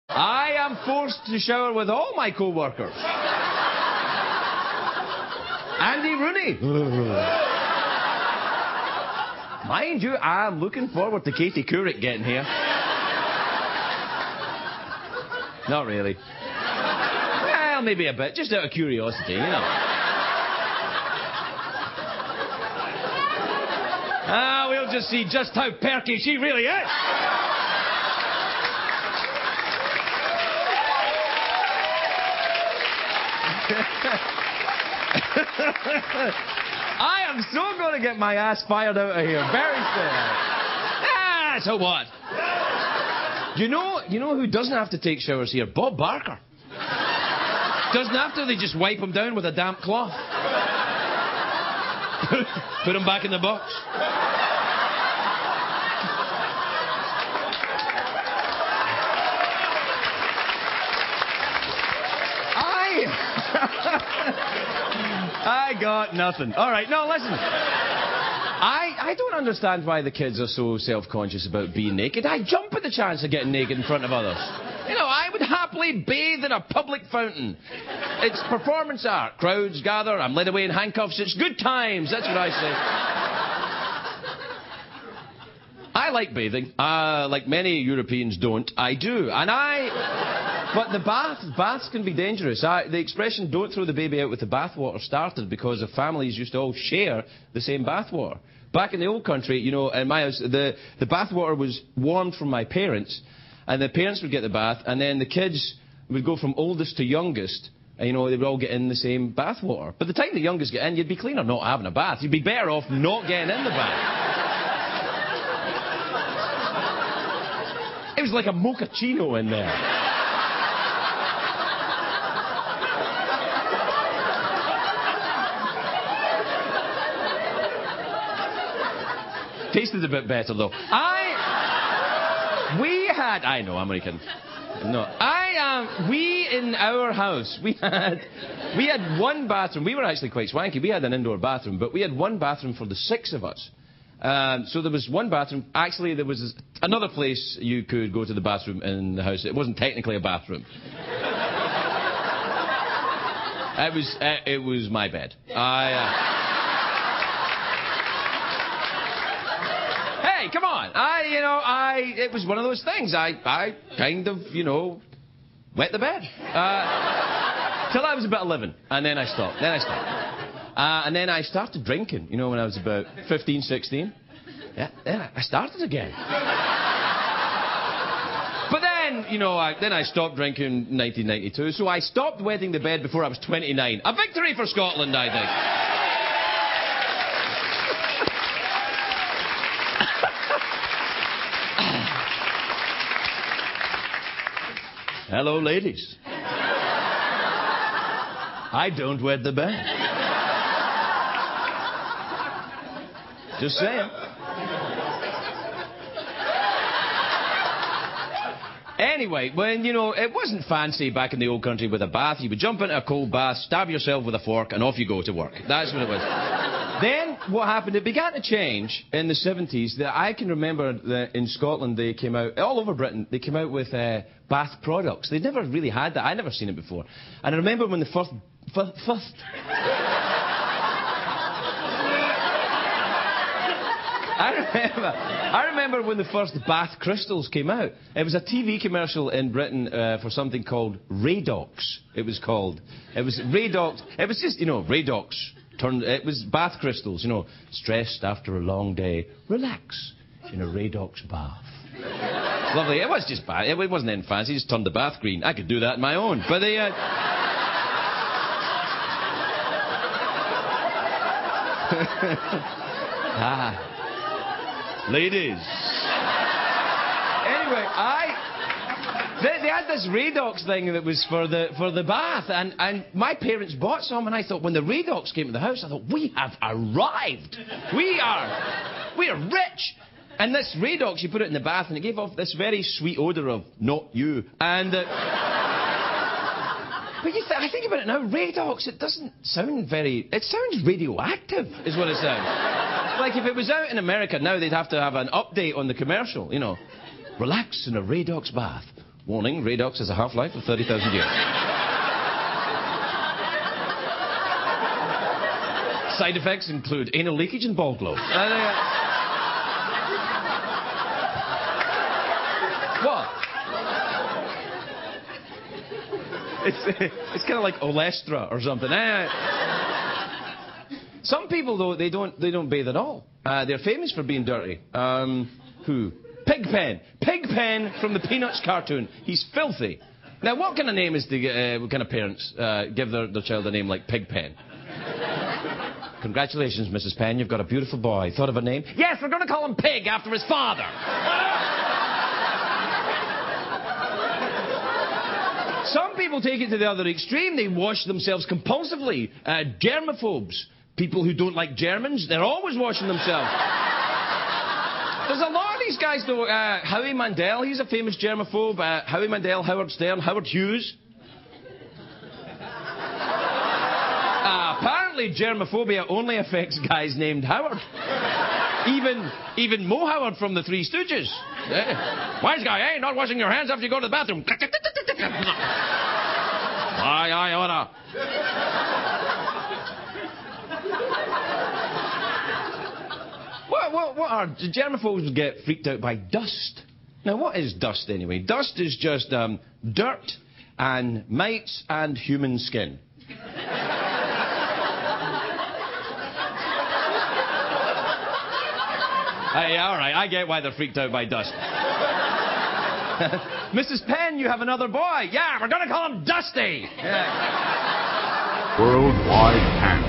I am forced to shower with all my co-workers. Andy Rooney. Mind you, I'm looking forward to Katie Couric getting here. Not really. Well, maybe a bit, just out of curiosity, you know. We'll just see just how perky she really is. I am so going to get my ass fired out of here very soon. So what? You know who doesn't have to take showers here? Bob Barker. Doesn't have to, they just wipe him down with a damp cloth. Put him back in the box. I got nothing. All right, no, listen. I don't understand why the kids are so self-conscious about being naked. I jump at the chance of getting naked in front of others. You know, I would happily bathe in a public fountain. It's performance art. Crowds gather. I'm led away in handcuffs. It's good times. That's what I say. I like bathing. Like many Europeans don't. I do. But the baths can be dangerous. The expression, don't throw the baby out with the bathwater, started because the families used to all share the same bathwater. Back in the old country, you know, in my house, the bathwater was warmed from my parents, and the parents would get the bath, and then the kids would go from oldest to youngest, and, you know, they would all get in the same bathwater. By the time the youngest get in, you'd be cleaner not having a bath. You'd be better off not getting in the bath. It was like a mochaccino in there. Tasted a bit better, though. I know, I'm only kidding. No. We, in our house, we had one bathroom. We were actually quite swanky. We had an indoor bathroom, but we had one bathroom for the 6 of us. So there was one bathroom. Actually, there was another place you could go to the bathroom in the house. It wasn't technically a bathroom. It was my bed. Hey, come on. It was one of those things. I kind of, you know, wet the bed. Till I was about 11. And then I stopped. And then I started drinking, you know, when I was about 15, 16. Yeah, then I started again. But then, you know, I stopped drinking in 1992. So I stopped wetting the bed before I was 29. A victory for Scotland, I think. Hello, ladies. I don't wet the bed. Just saying. Anyway, when, you know, it wasn't fancy back in the old country with a bath. You would jump into a cold bath, stab yourself with a fork, and off you go to work. That's what it was. Then, what happened, it began to change in the 70s. I can remember that in Scotland they came out, all over Britain, they came out with bath products. They'd never really had that. I'd never seen it before. And I remember when the first... I remember when the first bath crystals came out. It was a TV commercial in Britain for something called Radox. It was called. It was Radox. It was just, you know, Radox. It was bath crystals, you know. Stressed after a long day, relax in a Radox bath. Lovely. It was just bad. It wasn't anything fancy. Just turned the bath green. I could do that on my own. But they... Ladies. Anyway, they had this Radox thing that was for the bath, and my parents bought some, and I thought, when the Radox came to the house, I thought, we have arrived. We are rich. And this Radox, you put it in the bath, and it gave off this very sweet odour of not you. And but I think about it now, Radox, it doesn't sound very... It sounds radioactive, is what it sounds. Like if it was out in America now, they'd have to have an update on the commercial, you know. Relax in a Radox bath. Warning, Radox has a half-life of 30,000 years. Side effects include anal leakage and ball glow. What? It's kind of like Olestra or something. Some people, though, they don't bathe at all. They're famous for being dirty. Who? Pigpen. Pigpen from the Peanuts cartoon. He's filthy. Now, what kind of name is what kind of parents give their child a name like Pigpen? Congratulations, Mrs. Penn. You've got a beautiful boy. Thought of a name? Yes, we're going to call him Pig after his father. Some people take it to the other extreme. They wash themselves compulsively. Germaphobes. People who don't like Germans, they're always washing themselves. There's a lot of these guys, though. Howie Mandel, he's a famous germaphobe. Howie Mandel, Howard Stern, Howard Hughes. Apparently, germophobia only affects guys named Howard. Even Mo Howard from the Three Stooges. Wise guy, eh? Not washing your hands after you go to the bathroom. I oughta. What are germaphobes get freaked out by dust? Now, what is dust anyway? Dust is just dirt and mites and human skin. Yeah, all right. I get why they're freaked out by dust. Mrs. Penn, you have another boy. Yeah, we're going to call him Dusty. Yeah. Worldwide